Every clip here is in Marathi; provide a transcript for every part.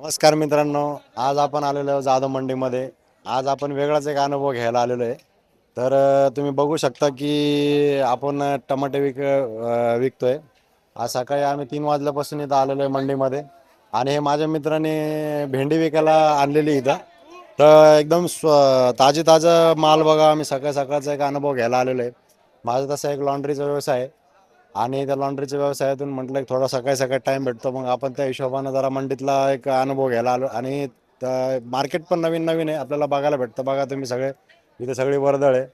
नमस्कार मित्रांनो, आज आपण आलेलो आहोत जाधव मंडीमध्ये. आज आपण वेगळाच एक अनुभव घ्यायला आलेलो आहे. तर तुम्ही बघू शकता की आपण टमाटे विकतोय. आज सकाळी आम्ही 3 वाजल्यापासून इथं आलेलो आहे मंडीमध्ये. आणि हे माझ्या मित्राने भेंडी विकायला आणलेली इथं. तर एकदम ताजी ताजा माल बघा. आम्ही सकाळ सकाळचा एक अनुभव घ्यायला आलेलो आहे. माझा तसा एक लॉन्ड्रीचा व्यवसाय आहे. आणि त्या लॉन्ड्रीच्या व्यवसायातून म्हटलं की थोडा सकाळी सकाळी टाइम भेटतो, मग आपण त्या हिशोबानं जरा मंडीतला एक अनुभव घ्यायला आलो. आणि मार्केट पण नवीन नवीन आहे, आपल्याला बघायला भेटतं. बघा तुम्ही सगळे इथे सगळी वर्दळ आहे.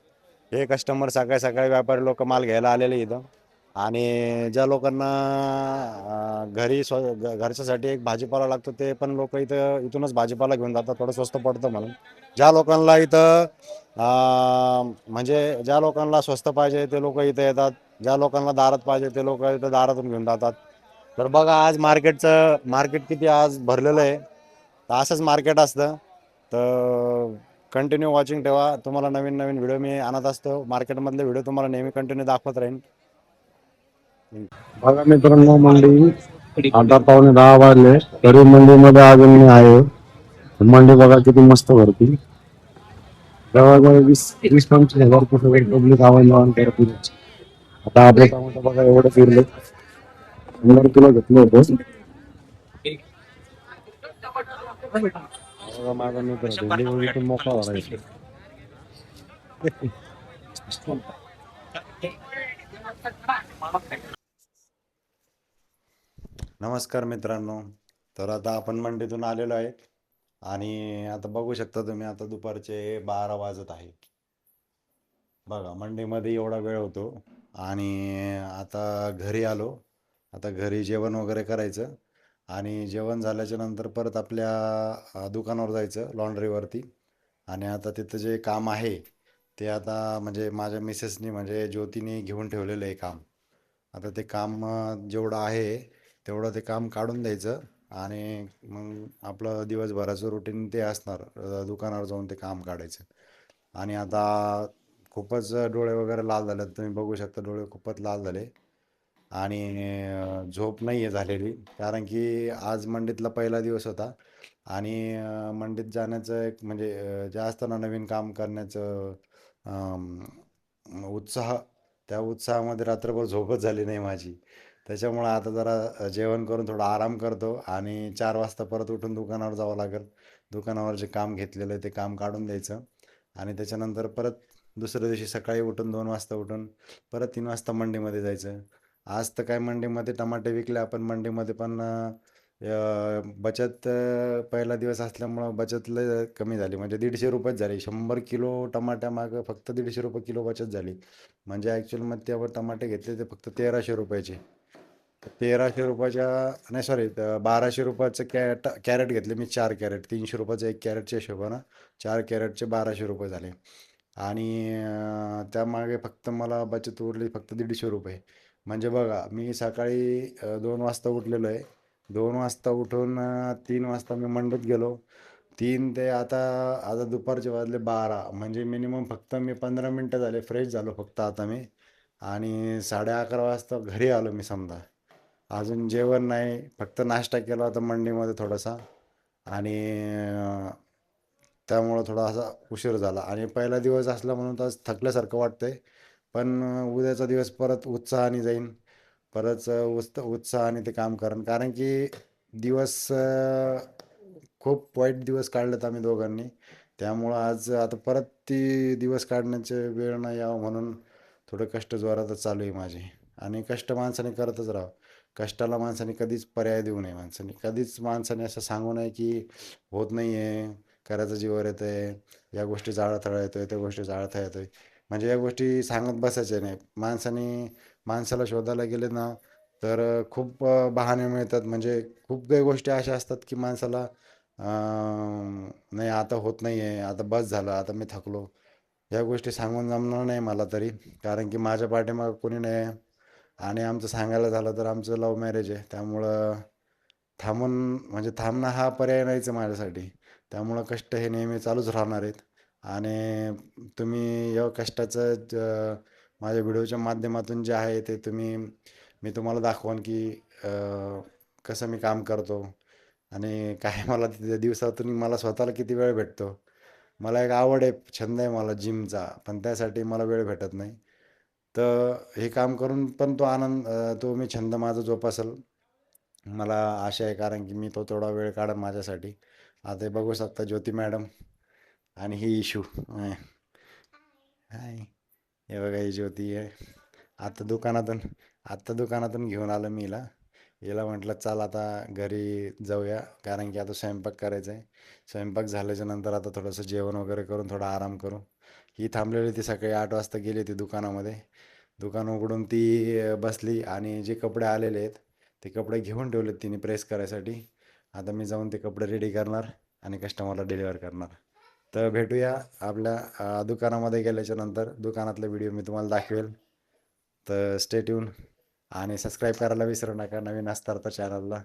हे कस्टमर सकाळी सकाळी व्यापारी लोक माल घ्यायला आलेले इथं. आणि ज्या लोकांना घरच्यासाठी एक भाजीपाला लागतो ते पण लोक इथूनच भाजीपाला घेऊन जातात, थोडं स्वस्त पडतं म्हणून. ज्या लोकांना इथं म्हणजे ज्या लोकांना स्वस्त पाहिजे ते लोक इथे येतात. ज्या लोकांना दारात पाहिजे ते लोक इथं दारातून घेऊन जातात. तर बघा आज मार्केट किती आज भरलेलं आहे. तर असंच मार्केट असतं. तर कंटिन्यू वॉचिंग ठेवा. तुम्हाला नवीन नवीन व्हिडिओ मी आणत असतो. मार्केटमधले व्हिडिओ तुम्हाला नेहमी कंटिन्यू दाखवत राहीन. बघा मित्रांनो, मंडी आता 9:15 वाजले तरी मंडीमध्ये अजून मी आहे. मंडी बघा किती मस्त भरती. जवळजवळ 20-25 हजार पब्लिक आवाज करते. आता आपले टमाटर बघा एवढं फिरले. 100 किलो घेतलं होतं. बघा माझा मित्र भेंडी विकून मोकळा झाला इथे. नमस्कार मित्रांनो. तर आता आपण मंडीतून आलेलो आहे. आणि आता बघू शकता तुम्ही, आता दुपारचे 12 वाजत आहे. बघा मंडीमध्ये एवढा वेळ होतो. आणि आता घरी आलो. आता घरी जेवण वगैरे करायचं. आणि जेवण झाल्याच्या नंतर परत आपल्या दुकानावर जायचं लॉन्ड्रीवरती. आणि आता तिथं जे काम आहे ते आता म्हणजे माझ्या मिसेसनी म्हणजे ज्योतीने घेऊन ठेवलेलं आहे काम. आता ते काम जेवढं आहे तेवढं ते काम काढून द्यायचं. आणि मग आपलं दिवसभराचं रुटीन ते असणार, दुकानावर जाऊन ते काम काढायचं. आणि आता खूपच डोळे वगैरे लाल झालेत, तुम्ही बघू शकता डोळे खूपच लाल झाले. आणि झोप नाही आहे झालेली, कारण की आज मंडीतला पहिला दिवस होता. आणि मंडीत जाण्याचं एक म्हणजे जास्त ना नवीन काम करण्याचं उत्साह, त्या उत्साहामध्ये रात्रभर झोपच झाली नाही माझी. त्याच्यामुळं आता जरा जेवण करून थोडा आराम करतो. आणि 4 वाजता परत उठून दुकानावर जावं लागेल. दुकानावर जे काम घेतलेलं आहे ते काम काढून द्यायचं. आणि त्याच्यानंतर परत दुसऱ्या दिवशी सकाळी उठून 2 वाजता उठून परत 3 वाजता मंडीमध्ये जायचं. आज तर काय मंडीमध्ये टमाटे विकले आपण मंडीमध्ये, पण बचत पहिला दिवस असल्यामुळं बचत लय कमी झाली, म्हणजे 150 रुपयेच झाली. 100 किलो टमाट्यामागं फक्त 150 रुपये किलो बचत झाली. म्हणजे ॲक्च्युअलमध्ये त्यावर टमाटे घेतले ते फक्त 1300 रुपयाचे. 1300 रुपयाच्या, नाही सॉरी, 1200 रुपयाचं कॅरेट घेतले मी, 4 कॅरेट. 300 रुपयाचं एक कॅरेटच्या हिशोबानं 4 कॅरेटचे 1200 रुपये झाले. आणि त्यामागे फक्त मला बचत उरली फक्त 150 रुपये. म्हणजे बघा मी सकाळी 2 वाजता उठलेलो आहे. 2 वाजता उठून 3 वाजता मी मंडीत गेलो. 3 ते आता आता दुपारचे वाजले 12, म्हणजे मिनिमम फक्त मी 15 मिनटं झाले फ्रेश झालो फक्त आता मी. आणि 11:30 वाजता घरी आलो मी समजा. अजून जेवण नाही, फक्त नाश्ता केला होता मंडीमध्ये थोडासा. आणि त्यामुळं थोडासा उशीर झाला. आणि पहिला दिवस असला म्हणून तर थकल्यासारखं वाटतंय. पण उद्याचा दिवस परत उत्साहाने जाईन. परत उत्साहाने ते काम करेन, कारण की दिवस खूप वाईट दिवस काढलेत आम्ही दोघांनी. त्यामुळं आज आता परत ती दिवस काढण्याचे वेळ नाही यावं म्हणून थोडं कष्ट जोरातच चालू आहे माझे. आणि कष्ट माणसाने करतच राहावं. कष्टाला माणसाने कधीच पर्याय देऊ नये. माणसाने असं सांगू नये की होत नाही आहे, करायचं जीवावर येतं आहे, या गोष्टीचा अडथळा येतो आहे, त्या गोष्टीचा अडथळा येतो आहे. म्हणजे या गोष्टी सांगत बसायच्या नाही. माणसाला शोधायला गेले ना तर खूप बहाणे मिळतात. म्हणजे खूप काही गोष्टी अशा असतात की माणसाला नाही आता होत नाही आहे, आता बस झालं, आता मी थकलो, ह्या गोष्टी सांगून जमणार नाही मला तरी. कारण की माझ्या पाठीमागं कोणी नाही आहे. आणि आमचं सांगायला झालं तर आमचं लव्ह मॅरेज आहे, त्यामुळं थांबून म्हणजे थांबणं हा पर्याय नाहीच आहे माझ्यासाठी. त्यामुळं कष्ट हे नेहमी चालूच राहणार आहेत. आणि तुम्ही या कष्टाचं माझ्या व्हिडिओच्या माध्यमातून जे आहे ते मी तुम्हाला दाखवान की कसं मी काम करतो. आणि काय मला त्या दिवसातून मला स्वतःला किती वेळ भेटतो. मला एक आवड आहे, छंद आहे मला जिमचा, पण त्यासाठी मला वेळ भेटत नाही. तर हे काम करून पण तो आनंद तो मी छंद माझा जोपासल. मला आशा आहे कारण की मी तो तेवढा वेळ काढेन माझ्यासाठी. आता हे बघू शकता ज्योती मॅडम आणि ही इशू. हाय, हे बघा ही ज्योती आहे. आता दुकानातून आत्ता दुकानातून घेऊन आलं मी हिला. हिला म्हटलं चल आता घरी जाऊया कारण की आता स्वयंपाक करायचा आहे. स्वयंपाक झाल्याच्या नंतर आता थोडंसं जेवण वगैरे करून थोडा आराम करू. ही थांबलेली ती सकाळी 8 वाजता गेली ती दुकानामध्ये. दुकान उघडून ती बसली आणि जे कपडे आलेले आहेत ते कपडे घेऊन ठेवलेत तिने प्रेस करायसाठी. आता मी जाऊन ते कपडे रेडी करणार आणि कस्टमरला डिलिव्हर करणार. तर भेटूया आपल्या दुकानामध्ये गेल्याच्या नंतर. दुकानातला व्हिडिओ मी तुम्हाला दाखवेल. तर स्टे ट्यून आणि सबस्क्राईब करायला विसरू नका नवीन असतात तर चॅनलला.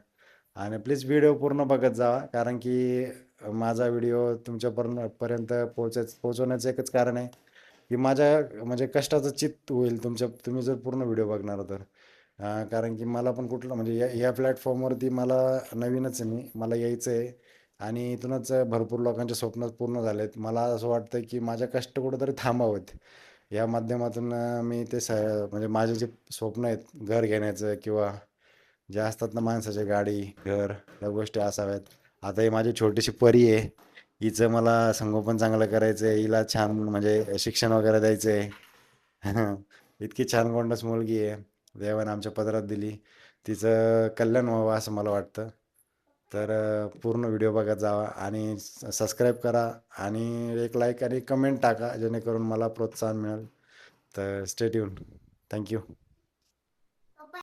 आणि प्लीज व्हिडिओ पूर्ण बघत जावा कारण की माझा व्हिडिओ तुमच्यापर्यंत पोहोचवण्याचं एकच कारण आहे की माझ्या म्हणजे कष्टाचं चित्त होईल तुम्ही जर पूर्ण व्हिडिओ बघणार तर. कारण की मला पण कुठलं म्हणजे या प्लॅटफॉर्मवरती मला नवीनच आहे मी. मला यायचं आहे आणि इथूनच भरपूर लोकांचे स्वप्न पूर्ण झालेत. मला असं वाटतं की माझ्या कष्ट कुठेतरी थांबावेत. या माध्यमातून मी ते म्हणजे माझे जे स्वप्न आहेत घर घेण्याचं किंवा जे असतात ना माणसाचे गाडी, घर या गोष्टी असाव्यात. आता ही माझी छोटीशी परी आहे. हिचं मला संगोपन चांगलं करायचं आहे. हिला छान म्हणजे शिक्षण वगैरे द्यायचं आहे. इतकी छान गोंडस मुलगी आहे. देवाने आमच्या पदरात दिली. तिचं कल्याण व्हावं असं मला वाटतं. तर पूर्ण व्हिडिओ बघत जावा आणि सबस्क्राईब करा आणि एक लाईक आणि कमेंट टाका जेणेकरून मला प्रोत्साहन मिळेल. तर स्टे ट्यून. थँक्यू.